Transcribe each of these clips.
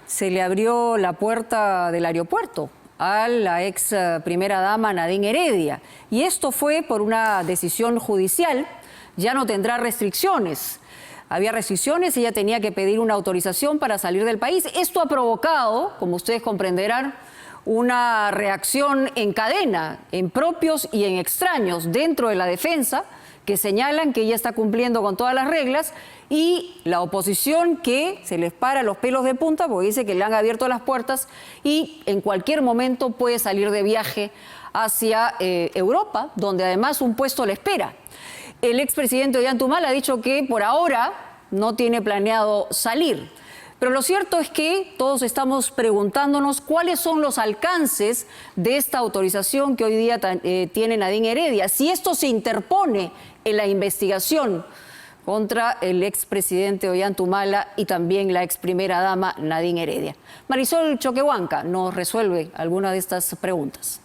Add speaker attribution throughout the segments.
Speaker 1: se le abrió la puerta del aeropuerto a la ex primera dama Nadine Heredia. Y esto fue por una decisión judicial. Ya no tendrá restricciones. Había restricciones, ella tenía que pedir una autorización para salir del país. Esto ha provocado, como ustedes comprenderán, una reacción en cadena, en propios y en extraños dentro de la defensa, que señalan que ella está cumpliendo con todas las reglas, y la oposición que se les para los pelos de punta porque dice que le han abierto las puertas y en cualquier momento puede salir de viaje hacia Europa, donde además un puesto le espera. El expresidente Ollanta-Humala ha dicho que por ahora no tiene planeado salir. Pero lo cierto es que todos estamos preguntándonos cuáles son los alcances de esta autorización que hoy día tiene Nadine Heredia. Si esto se interpone en la investigación contra el expresidente Ollanta-Humala y también la ex primera dama Nadine Heredia. Marisol Choquehuanca nos resuelve alguna de estas preguntas.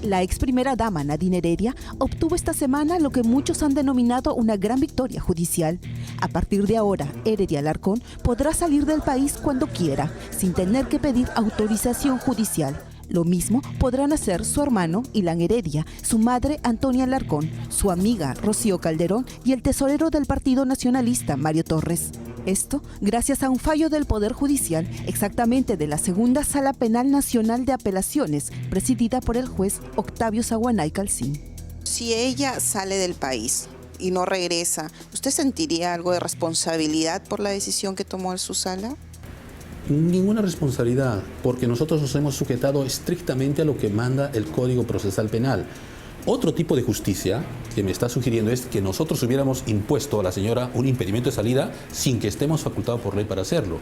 Speaker 2: La ex primera dama Nadine Heredia obtuvo esta semana lo que muchos han denominado una gran victoria judicial. A partir de ahora, Heredia Alarcón podrá salir del país cuando quiera, sin tener que pedir autorización judicial. Lo mismo podrán hacer su hermano Ilan Heredia, su madre Antonia Alarcón, su amiga Rocío Calderón y el tesorero del Partido Nacionalista Mario Torres. Esto gracias a un fallo del Poder Judicial, exactamente de la Segunda Sala Penal Nacional de Apelaciones, presidida por el juez Octavio Saguanay Calcín.
Speaker 3: Si ella sale del país y no regresa, ¿usted sentiría algo de responsabilidad por la decisión que tomó en su sala?
Speaker 4: Ninguna responsabilidad, porque nosotros nos hemos sujetado estrictamente a lo que manda el Código Procesal Penal. Otro tipo de justicia que me está sugiriendo es que nosotros hubiéramos impuesto a la señora un impedimento de salida sin que estemos facultados por ley para hacerlo.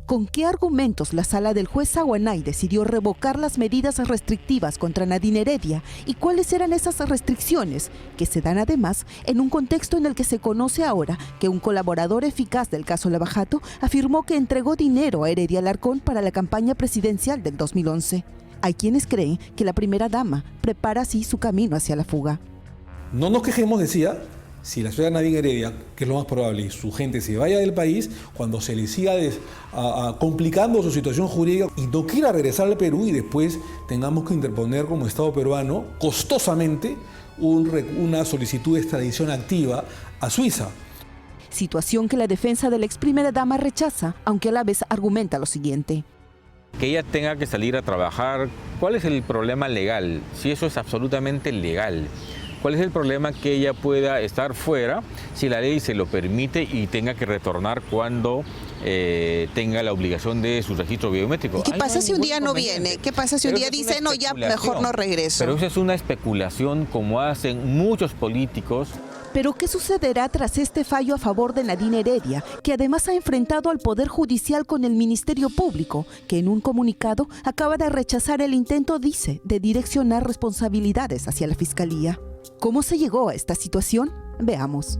Speaker 2: ¿Con qué argumentos la sala del juez Saguanay decidió revocar las medidas restrictivas contra Nadine Heredia? ¿Y cuáles eran esas restricciones? Que se dan además en un contexto en el que se conoce ahora que un colaborador eficaz del caso Lava Jato afirmó que entregó dinero a Heredia Alarcón para la campaña presidencial del 2011. Hay quienes creen que la primera dama prepara así su camino hacia la fuga.
Speaker 5: No nos quejemos, decía, si la señora Nadine Heredia, que es lo más probable, y su gente se vaya del país, cuando se le siga complicando su situación jurídica y no quiera regresar al Perú y después tengamos que interponer como Estado peruano costosamente una solicitud de extradición activa a Suiza.
Speaker 2: Situación que la defensa de la ex primera dama rechaza, aunque a la vez argumenta lo siguiente.
Speaker 6: Que ella tenga que salir a trabajar, ¿cuál es el problema legal? Si eso es absolutamente legal. ¿Cuál es el problema que ella pueda estar fuera si la ley se lo permite y tenga que retornar cuando tenga la obligación de su registro biométrico?
Speaker 3: ¿Y qué pasa si un día no viene? ¿Qué pasa si un día dice, no, ya mejor no regreso?
Speaker 6: Pero eso es una especulación como hacen muchos políticos.
Speaker 2: ¿Pero qué sucederá tras este fallo a favor de Nadine Heredia, que además ha enfrentado al Poder Judicial con el Ministerio Público, que en un comunicado acaba de rechazar el intento, dice, de direccionar responsabilidades hacia la Fiscalía? ¿Cómo se llegó a esta situación? Veamos.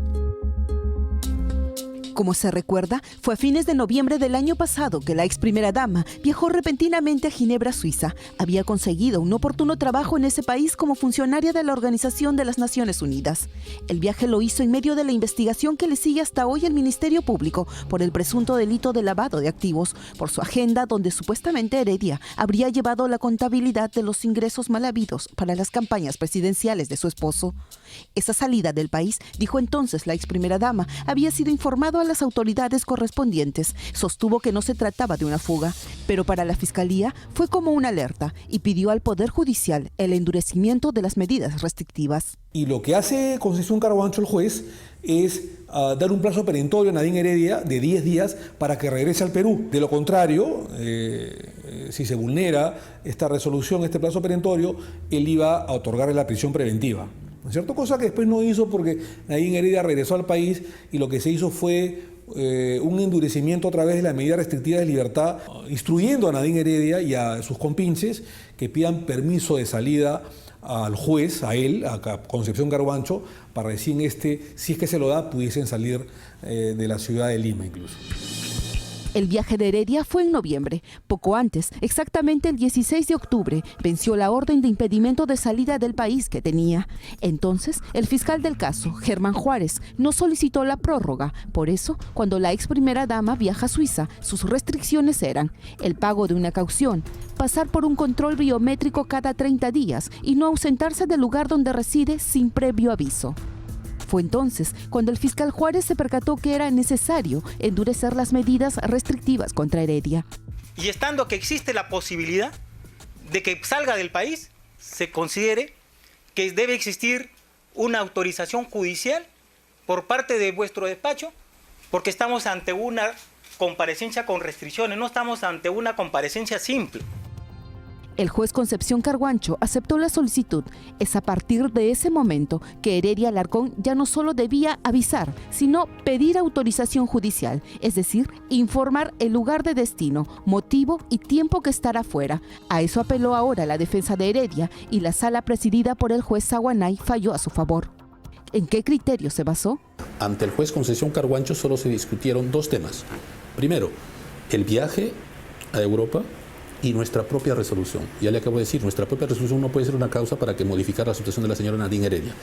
Speaker 2: Como se recuerda, fue a fines de noviembre del año pasado que la ex primera dama viajó repentinamente a Ginebra, Suiza. Había conseguido un oportuno trabajo en ese país como funcionaria de la Organización de las Naciones Unidas. El viaje lo hizo en medio de la investigación que le sigue hasta hoy el Ministerio Público por el presunto delito de lavado de activos, por su agenda donde supuestamente Heredia habría llevado la contabilidad de los ingresos mal habidos para las campañas presidenciales de su esposo. Esa salida del país, dijo entonces la ex primera dama, había sido informado a las autoridades correspondientes. Sostuvo que no se trataba de una fuga, pero para la Fiscalía fue como una alerta y pidió al Poder Judicial el endurecimiento de las medidas restrictivas.
Speaker 5: Y lo que hace Concepción Carabancho, el juez, es dar un plazo perentorio a Nadine Heredia de 10 días para que regrese al Perú. De lo contrario, si se vulnera esta resolución, este plazo perentorio, él iba a otorgarle la prisión preventiva. ¿No es cierto? Cosa que después no hizo porque Nadine Heredia regresó al país y lo que se hizo fue un endurecimiento a través de la medida restrictiva de libertad, instruyendo a Nadine Heredia y a sus compinches que pidan permiso de salida al juez, a él, a Concepción Carabancho, para recién si es que se lo da, pudiesen salir de la ciudad de Lima incluso.
Speaker 2: El viaje de Heredia fue en noviembre. Poco antes, exactamente el 16 de octubre, venció la orden de impedimento de salida del país que tenía. Entonces, el fiscal del caso, Germán Juárez, no solicitó la prórroga. Por eso, cuando la ex primera dama viaja a Suiza, sus restricciones eran el pago de una caución, pasar por un control biométrico cada 30 días y no ausentarse del lugar donde reside sin previo aviso. Fue entonces cuando el fiscal Juárez se percató que era necesario endurecer las medidas restrictivas contra Heredia.
Speaker 7: Y estando que existe la posibilidad de que salga del país, se considere que debe existir una autorización judicial por parte de vuestro despacho, porque estamos ante una comparecencia con restricciones, no estamos ante una comparecencia simple.
Speaker 2: El juez Concepción Carguancho aceptó la solicitud. Es a partir de ese momento que Heredia Alarcón ya no solo debía avisar, sino pedir autorización judicial, es decir, informar el lugar de destino, motivo y tiempo que estará fuera. A eso apeló ahora la defensa de Heredia y la sala presidida por el juez Saguanay falló a su favor. ¿En qué criterio se basó?
Speaker 4: Ante el juez Concepción Carguancho solo se discutieron dos temas. Primero, el viaje a Europa y nuestra propia resolución. Ya le acabo de decir, nuestra propia resolución no puede ser una causa para que modificar la situación de la señora Nadine Heredia.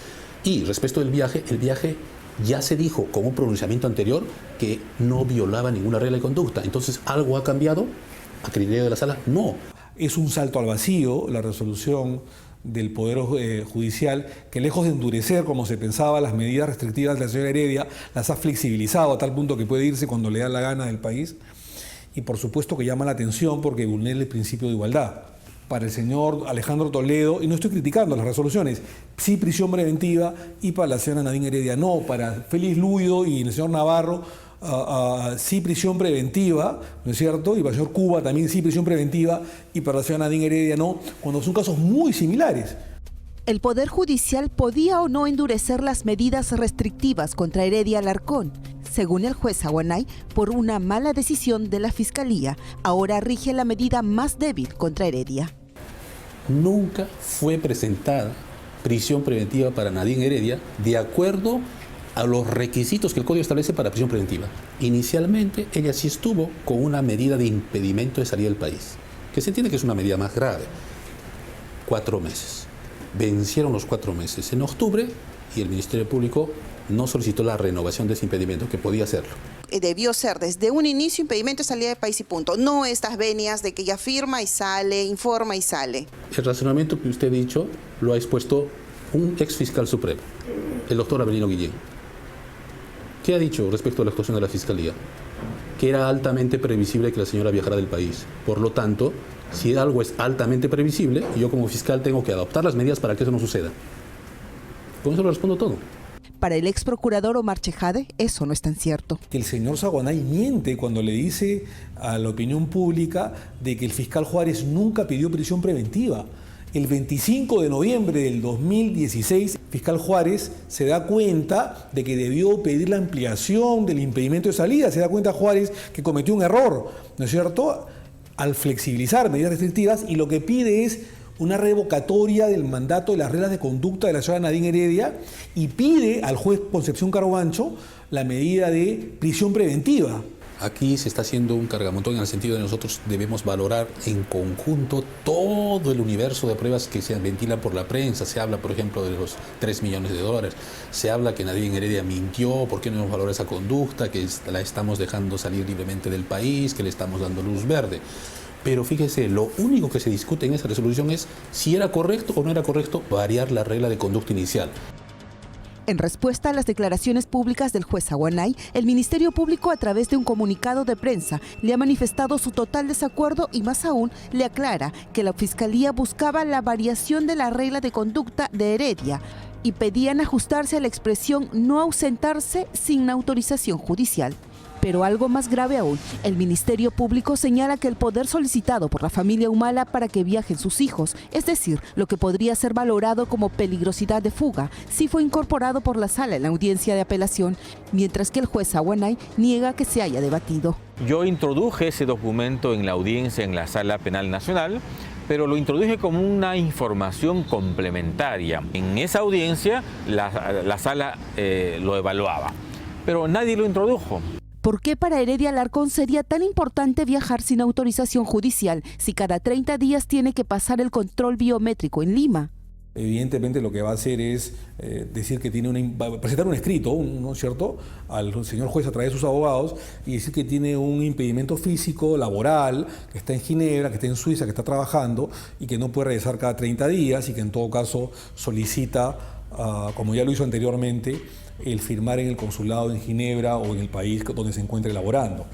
Speaker 4: Y respecto del viaje, el viaje ya se dijo con un pronunciamiento anterior que no violaba ninguna regla de conducta. Entonces, ¿algo ha cambiado a criterio de la sala? No.
Speaker 5: Es un salto al vacío la resolución del Poder Judicial, que lejos de endurecer, como se pensaba, las medidas restrictivas de la señora Heredia, las ha flexibilizado a tal punto que puede irse cuando le da la gana del país. Y por supuesto que llama la atención porque vulnera el principio de igualdad. Para el señor Alejandro Toledo, y no estoy criticando las resoluciones, sí prisión preventiva, y para la señora Nadine Heredia no. Para Félix Luyo y el señor Navarro, sí prisión preventiva, ¿no es cierto? Y para el señor Cuba también sí prisión preventiva, y para la señora Nadine Heredia no, cuando son casos muy similares.
Speaker 2: El Poder Judicial podía o no endurecer las medidas restrictivas contra Heredia Alarcón. Según el juez Saguanay, por una mala decisión de la Fiscalía, ahora rige la medida más débil contra Heredia.
Speaker 4: Nunca fue presentada prisión preventiva para Nadine Heredia de acuerdo a los requisitos que el Código establece para prisión preventiva. Inicialmente, ella sí estuvo con una medida de impedimento de salida del país, que se entiende que es una medida más grave. 4 meses. Vencieron los 4 meses en octubre y el Ministerio Público no solicitó la renovación de ese impedimento, que podía hacerlo.
Speaker 3: Debió ser desde un inicio impedimento de salida del país y punto. No estas venias de que ella firma y sale, informa y sale.
Speaker 4: El razonamiento que usted ha dicho lo ha expuesto un ex fiscal supremo, el doctor Avelino Guillén. ¿Qué ha dicho respecto a la actuación de la Fiscalía? Que era altamente previsible que la señora viajara del país. Por lo tanto, si algo es altamente previsible, yo como fiscal tengo que adoptar las medidas para que eso no suceda. Con eso lo respondo todo.
Speaker 2: Para el ex procurador Omar Chejade, eso no es tan cierto.
Speaker 5: El señor Saguanay miente cuando le dice a la opinión pública de que el fiscal Juárez nunca pidió prisión preventiva. El 25 de noviembre del 2016, el fiscal Juárez se da cuenta de que debió pedir la ampliación del impedimento de salida. Se da cuenta Juárez que cometió un error, ¿no es cierto?, al flexibilizar medidas restrictivas, y lo que pide es una revocatoria del mandato de las reglas de conducta de la señora Nadine Heredia y pide al juez Concepción Carguancho la medida de prisión preventiva.
Speaker 4: Aquí se está haciendo un cargamontón en el sentido de nosotros debemos valorar en conjunto todo el universo de pruebas que se ventilan por la prensa. Se habla, por ejemplo, de los $3 millones. Se habla que Nadine Heredia mintió, ¿por qué no hemos valorado esa conducta? Que la estamos dejando salir libremente del país, que le estamos dando luz verde. Pero fíjese, lo único que se discute en esa resolución es si era correcto o no era correcto variar la regla de conducta inicial.
Speaker 2: En respuesta a las declaraciones públicas del juez Saguanay, el Ministerio Público, a través de un comunicado de prensa, le ha manifestado su total desacuerdo y, más aún, le aclara que la Fiscalía buscaba la variación de la regla de conducta de Heredia y pedían ajustarse a la expresión no ausentarse sin autorización judicial. Pero algo más grave aún, el Ministerio Público señala que el poder solicitado por la familia Humala para que viajen sus hijos, es decir, lo que podría ser valorado como peligrosidad de fuga, sí fue incorporado por la sala en la audiencia de apelación, mientras que el juez Saguanay niega que se haya debatido.
Speaker 6: Yo introduje ese documento en la audiencia en la Sala Penal Nacional, pero lo introduje como una información complementaria. En esa audiencia la sala lo evaluaba, pero nadie lo introdujo.
Speaker 2: ¿Por qué para Heredia Alarcón sería tan importante viajar sin autorización judicial si cada 30 días tiene que pasar el control biométrico en Lima?
Speaker 5: Evidentemente lo que va a hacer es decir que va a presentar un escrito, ¿no es cierto?, al señor juez a través de sus abogados y decir que tiene un impedimento físico, laboral, que está en Ginebra, que está en Suiza, que está trabajando y que no puede regresar cada 30 días y que en todo caso solicita, como ya lo hizo anteriormente, el firmar en el consulado en Ginebra o en el país donde se encuentre laborando.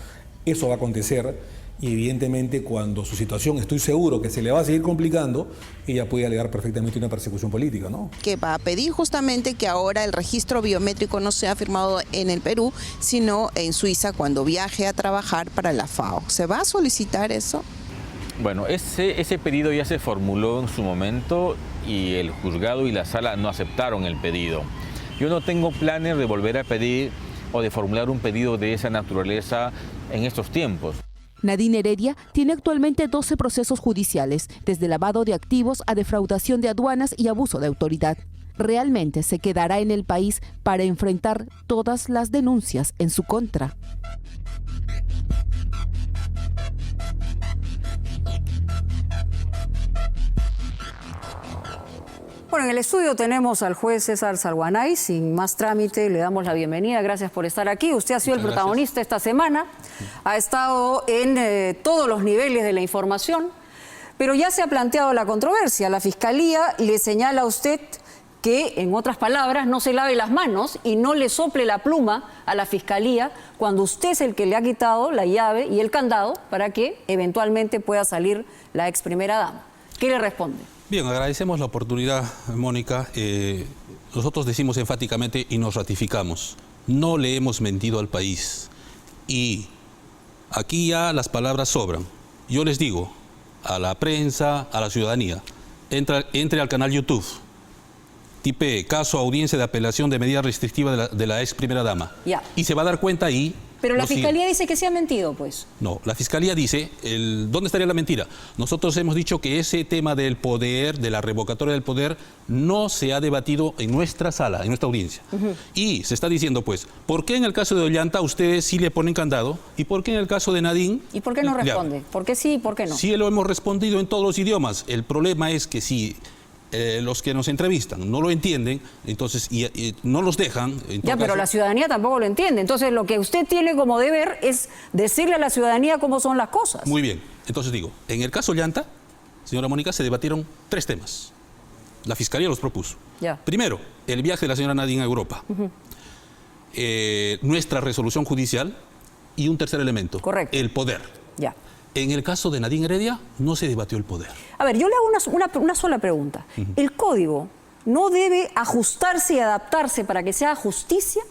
Speaker 5: Eso va a acontecer. Y evidentemente cuando su situación, estoy seguro que se le va a seguir complicando, ella puede alegar perfectamente una persecución política, ¿no?
Speaker 3: Que va a pedir justamente que ahora el registro biométrico no sea firmado en el Perú, sino en Suiza cuando viaje a trabajar para la FAO. ¿Se va a solicitar eso?
Speaker 6: Bueno, ese pedido ya se formuló en su momento y el juzgado y la sala no aceptaron el pedido. Yo no tengo planes de volver a pedir o de formular un pedido de esa naturaleza en estos tiempos.
Speaker 2: Nadine Heredia tiene actualmente 12 procesos judiciales, desde lavado de activos a defraudación de aduanas y abuso de autoridad. ¿Realmente se quedará en el país para enfrentar todas las denuncias en su contra?
Speaker 1: Bueno, en el estudio tenemos al juez César Salguanay. Sin más trámite, le damos la bienvenida. Gracias por estar aquí. Usted ha sido el protagonista esta semana. Ha estado en todos los niveles de la información, pero ya se ha planteado la controversia. La Fiscalía le señala a usted que, en otras palabras, no se lave las manos y no le sople la pluma a la Fiscalía cuando usted es el que le ha quitado la llave y el candado para que eventualmente pueda salir la ex primera dama. ¿Qué le responde?
Speaker 4: Bien, agradecemos la oportunidad, Mónica. Nosotros decimos enfáticamente y nos ratificamos. No le hemos mentido al país. Y aquí ya las palabras sobran. Yo les digo a la prensa, a la ciudadanía, entre al canal YouTube, tipe caso audiencia de apelación de medida restrictiva de la ex primera dama.
Speaker 1: Ya.
Speaker 4: Y se va a dar cuenta ahí.
Speaker 1: Pero la Fiscalía dice que se ha mentido, pues.
Speaker 4: No, la Fiscalía dice, ¿dónde estaría la mentira? Nosotros hemos dicho que ese tema del poder, de la revocatoria del poder, no se ha debatido en nuestra sala, en nuestra audiencia. Y se está diciendo, pues, ¿por qué en el caso de Ollanta ustedes sí le ponen candado? ¿Y por qué en el caso de Nadine?
Speaker 1: ¿Y por qué no responde? ¿Por qué sí y por qué no?
Speaker 4: Sí lo hemos respondido en todos los idiomas. El problema es que si los que nos entrevistan no lo entienden, entonces y no los dejan.
Speaker 1: Ya, pero la ciudadanía tampoco lo entiende. Entonces, lo que usted tiene como deber es decirle a la ciudadanía cómo son las cosas.
Speaker 4: Muy bien. Entonces digo, en el caso Ollanta, señora Mónica, se debatieron 3 temas. La Fiscalía los propuso.
Speaker 1: Ya.
Speaker 4: Primero, el viaje de la señora Nadine a Europa. Nuestra resolución judicial y un tercer elemento.
Speaker 1: Correcto.
Speaker 4: El poder.
Speaker 1: Ya.
Speaker 4: En el caso de Nadine Heredia, no se debatió el poder.
Speaker 1: A ver, yo le hago una sola pregunta. ¿El código no debe ajustarse y adaptarse para que sea justicia?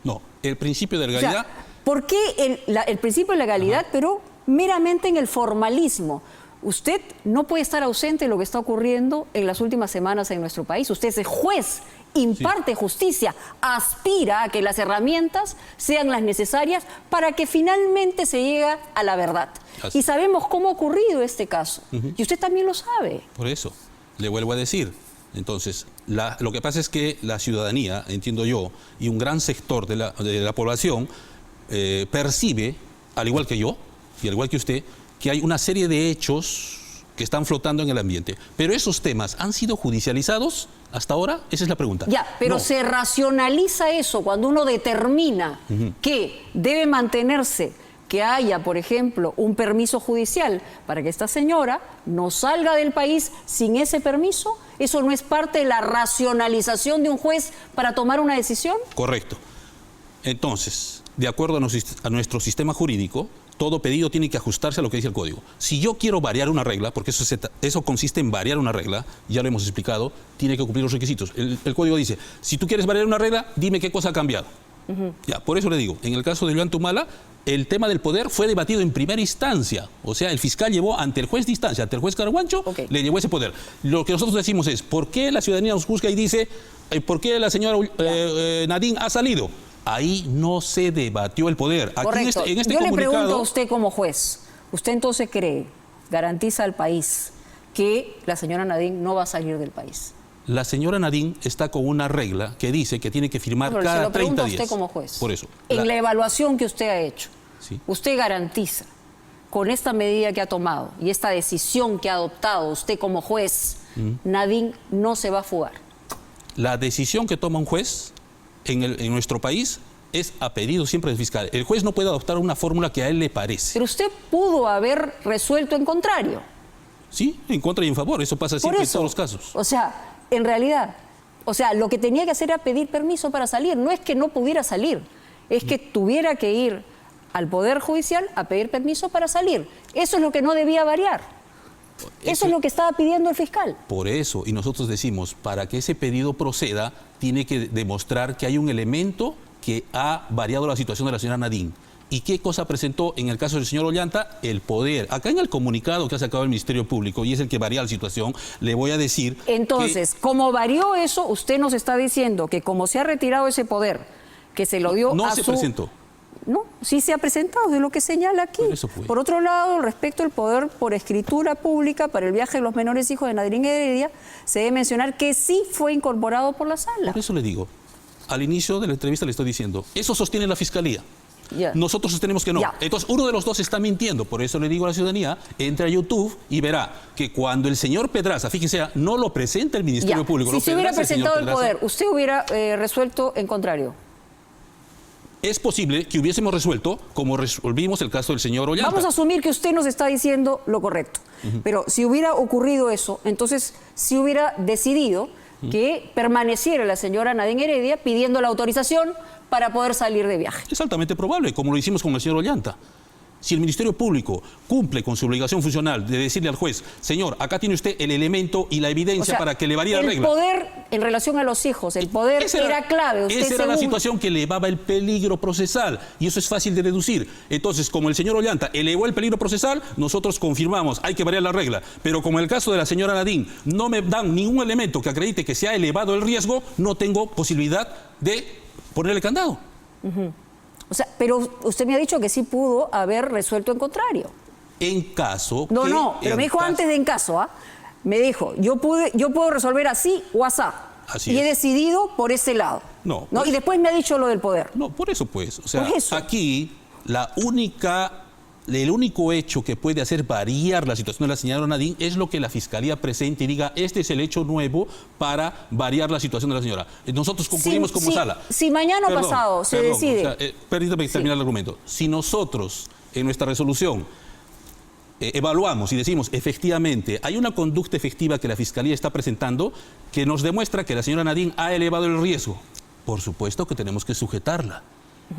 Speaker 4: No, el principio de legalidad...
Speaker 1: O sea, ¿por qué el principio de legalidad, pero meramente en el formalismo? Usted no puede estar ausente de lo que está ocurriendo en las últimas semanas en nuestro país. Usted es el juez, imparte justicia, aspira a que las herramientas sean las necesarias para que finalmente se llegue a la verdad.
Speaker 4: Así.
Speaker 1: Y sabemos cómo ha ocurrido este caso. Y usted también lo sabe.
Speaker 4: Por eso, le vuelvo a decir. Entonces, lo que pasa es que la ciudadanía, entiendo yo, y un gran sector de la población percibe, al igual que yo y al igual que usted, que hay una serie de hechos que están flotando en el ambiente. Pero esos temas han sido judicializados hasta ahora, esa es la pregunta.
Speaker 1: Ya, pero
Speaker 4: no.
Speaker 1: se racionaliza eso cuando uno determina que debe mantenerse, que haya, por ejemplo, un permiso judicial para que esta señora no salga del país sin ese permiso. ¿Eso no es parte de la racionalización de un juez para tomar una decisión? Correcto.
Speaker 4: Entonces, de acuerdo a nuestro sistema jurídico, todo pedido tiene que ajustarse a lo que dice el código. Si yo quiero variar una regla, porque eso consiste en variar una regla, ya lo hemos explicado, tiene que cumplir los requisitos. El código dice, si tú quieres variar una regla, dime qué cosa ha cambiado. Ya, por eso le digo, en el caso de Ollanta Humala, el tema del poder fue debatido en primera instancia. O sea, el fiscal llevó ante el juez de instancia, ante el juez Caraguancho, le llevó ese poder. Lo que nosotros decimos es, ¿por qué la ciudadanía nos juzga y dice, ¿por qué la señora Nadine ha salido? Ahí no se debatió el poder. Aquí
Speaker 1: correcto.
Speaker 4: en este
Speaker 1: yo
Speaker 4: comunicado...
Speaker 1: le pregunto a usted como juez, ¿usted entonces cree, garantiza al país que la señora Nadine no va a salir del país?
Speaker 4: La señora Nadine está con una regla que dice que tiene que firmar
Speaker 1: Pero
Speaker 4: cada
Speaker 1: se lo
Speaker 4: 30
Speaker 1: pregunto a
Speaker 4: días.
Speaker 1: usted como juez.
Speaker 4: Por eso.
Speaker 1: En la evaluación que usted ha hecho,
Speaker 4: Sí.
Speaker 1: usted garantiza, con esta medida que ha tomado y esta decisión que ha adoptado usted como juez, Nadine no se va a fugar.
Speaker 4: La decisión que toma un juez en nuestro país es a pedido siempre del fiscal. El juez no puede adoptar una fórmula que a él le parece.
Speaker 1: Pero usted pudo haber resuelto en contrario.
Speaker 4: Sí, en contra y en favor. Eso pasa
Speaker 1: Por
Speaker 4: siempre en
Speaker 1: eso,
Speaker 4: todos los casos.
Speaker 1: o sea, en realidad, lo que tenía que hacer era pedir permiso para salir. No es que no pudiera salir, es que tuviera que ir al Poder Judicial a pedir permiso para salir. Eso es lo que no debía variar. Eso es lo que estaba pidiendo el fiscal.
Speaker 4: Por eso, y nosotros decimos, para que ese pedido proceda, tiene que demostrar que hay un elemento que ha variado la situación de la señora Nadine. ¿Y qué cosa presentó en el caso del señor Ollanta? El poder. Acá en el comunicado que ha sacado el Ministerio Público, y es el que varía la situación, le voy a decir...
Speaker 1: Entonces, como varió eso, usted nos está diciendo que como se ha retirado ese poder, que se lo dio
Speaker 4: no
Speaker 1: a
Speaker 4: se
Speaker 1: su...
Speaker 4: presentó.
Speaker 1: No, sí se ha presentado, de lo que señala aquí.
Speaker 4: Por eso fue.
Speaker 1: Por otro lado, respecto al poder por escritura pública para el viaje de los menores hijos de Nadine Heredia, se debe mencionar que sí fue incorporado por la sala.
Speaker 4: Por eso le digo, al inicio de la entrevista le estoy diciendo, eso sostiene la Fiscalía.
Speaker 1: Ya.
Speaker 4: Nosotros sostenemos que no.
Speaker 1: Ya.
Speaker 4: Entonces, uno de los dos está mintiendo. Por eso le digo a la ciudadanía, entre a YouTube y verá que cuando el señor Pedraza, fíjese, no lo presenta el Ministerio
Speaker 1: Ya.
Speaker 4: Público.
Speaker 1: Si
Speaker 4: lo
Speaker 1: se hubiera
Speaker 4: Pedraza,
Speaker 1: presentado el
Speaker 4: señor
Speaker 1: poder,
Speaker 4: Pedraza,
Speaker 1: usted hubiera resuelto en contrario.
Speaker 4: es posible que hubiésemos resuelto como resolvimos el caso del señor Ollanta.
Speaker 1: Vamos a asumir que usted nos está diciendo lo correcto. Pero si hubiera ocurrido eso, entonces si hubiera decidido que permaneciera la señora Nadine Heredia pidiendo la autorización para poder salir de viaje.
Speaker 4: Es altamente probable, como lo hicimos con el señor Ollanta. Si el Ministerio Público cumple con su obligación funcional de decirle al juez, señor, acá tiene usted el elemento y la evidencia para que le varíe la regla.
Speaker 1: El poder en relación a los hijos, el poder era clave. Usted
Speaker 4: Esa era la situación que elevaba el peligro procesal y eso es fácil de deducir. Entonces, como el señor Ollanta elevó el peligro procesal, nosotros confirmamos, hay que variar la regla. Pero como en el caso de la señora Nadine, no me dan ningún elemento que acredite que se ha elevado el riesgo, no tengo posibilidad de ponerle candado.
Speaker 1: O sea, pero usted me ha dicho que sí pudo haber resuelto en contrario.
Speaker 4: En caso...
Speaker 1: No, pero me dijo antes de en caso, me dijo, yo puedo resolver así o asá.
Speaker 4: Así
Speaker 1: y
Speaker 4: es.
Speaker 1: he decidido por ese lado.
Speaker 4: No.
Speaker 1: Y después me ha dicho lo del poder.
Speaker 4: No, por eso pues. O sea,
Speaker 1: Por eso.
Speaker 4: aquí el único hecho que puede hacer variar la situación de la señora Nadine es lo que la Fiscalía presente y diga, este es el hecho nuevo para variar la situación de la señora. Nosotros concluimos como sala.
Speaker 1: Si mañana o pasado se decide...
Speaker 4: O sea, permítame terminar el argumento. Si nosotros, en nuestra resolución, evaluamos y decimos, efectivamente, hay una conducta efectiva que la Fiscalía está presentando que nos demuestra que la señora Nadine ha elevado el riesgo, por supuesto que tenemos que sujetarla.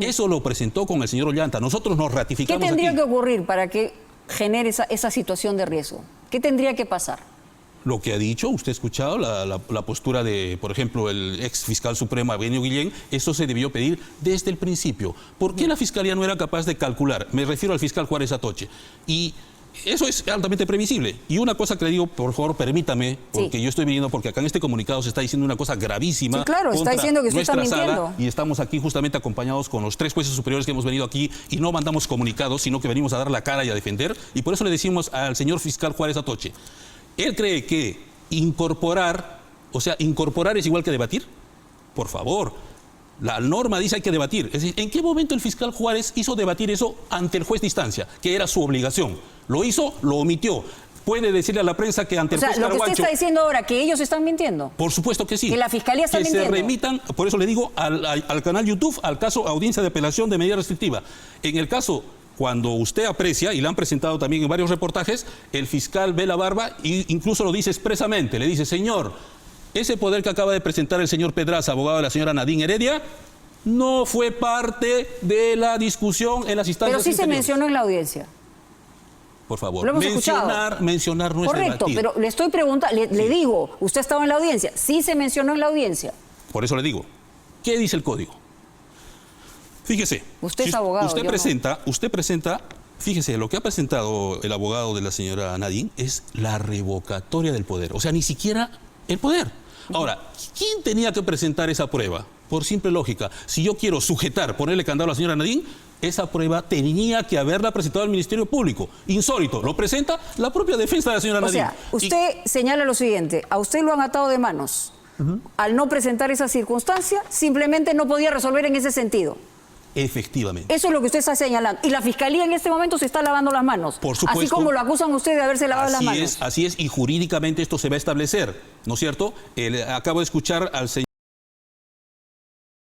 Speaker 4: Eso lo presentó con el señor Ollanta. Nosotros nos
Speaker 1: ¿Qué
Speaker 4: ratificamos
Speaker 1: tendría
Speaker 4: aquí.
Speaker 1: que ocurrir para que genere esa situación de riesgo? ¿Qué tendría que pasar?
Speaker 4: Lo que ha dicho, usted ha escuchado la postura de, por ejemplo, el ex fiscal supremo Benio Guillén, eso se debió pedir desde el principio. ¿Por qué la Fiscalía no era capaz de calcular? Me refiero al fiscal Juárez Atoche. Y eso es altamente previsible. Y una cosa que le digo, por favor, permítame, porque yo estoy viniendo, porque acá en este comunicado se está diciendo una cosa gravísima.
Speaker 1: Sí, claro, está
Speaker 4: contra
Speaker 1: diciendo que usted está
Speaker 4: nuestra sala,
Speaker 1: mintiendo.
Speaker 4: y estamos aquí justamente acompañados con los 3 jueces superiores que hemos venido aquí y no mandamos comunicados, sino que venimos a dar la cara y a defender. Y por eso le decimos al señor fiscal Juárez Atoche, ¿él cree que incorporar es igual que debatir? Por favor. La norma dice hay que debatir. Es decir, ¿en qué momento el fiscal Juárez hizo debatir eso ante el juez de instancia? Que era su obligación. Lo hizo, lo omitió. Puede decirle a la prensa que ante el juez
Speaker 1: lo que
Speaker 4: Carguancho...
Speaker 1: usted está diciendo ahora, que ellos están mintiendo.
Speaker 4: Por supuesto que sí.
Speaker 1: Que la Fiscalía está mintiendo.
Speaker 4: Que se remitan, por eso le digo, al canal YouTube, al caso Audiencia de Apelación de Medida Restrictiva. En el caso, cuando usted aprecia, y la han presentado también en varios reportajes, el fiscal ve la barba e incluso lo dice expresamente. Le dice, señor, ese poder que acaba de presentar el señor Pedraza, abogado de la señora Nadine Heredia, no fue parte de la discusión en las instancias
Speaker 1: Pero sí se
Speaker 4: inferiores.
Speaker 1: mencionó en la audiencia.
Speaker 4: Por favor,
Speaker 1: Lo hemos escuchado.
Speaker 4: mencionar no es
Speaker 1: Correcto,
Speaker 4: debatir.
Speaker 1: pero le estoy preguntando, le digo, usted estaba en la audiencia. Sí se mencionó en la audiencia.
Speaker 4: Por eso le digo, ¿qué dice el código? Fíjese.
Speaker 1: Usted es abogado,
Speaker 4: Usted
Speaker 1: yo
Speaker 4: presenta, fíjese, lo que ha presentado el abogado de la señora Nadine es la revocatoria del poder. O sea, ni siquiera el poder. Ahora, ¿quién tenía que presentar esa prueba? por simple lógica. Si yo quiero sujetar, ponerle candado a la señora Nadine, esa prueba tenía que haberla presentado al Ministerio Público. Insólito, lo presenta la propia defensa de la señora Nadine.
Speaker 1: O sea, usted señala lo siguiente, a usted lo han atado de manos. Al no presentar esa circunstancia, simplemente no podía resolver en ese sentido.
Speaker 4: Efectivamente.
Speaker 1: Eso es lo que usted está señalando. Y la Fiscalía en este momento se está lavando las manos.
Speaker 4: Por supuesto.
Speaker 1: Así como lo acusan a usted de haberse lavado las manos.
Speaker 4: Así es, y jurídicamente esto se va a establecer, ¿no es cierto? Acabo de escuchar al señor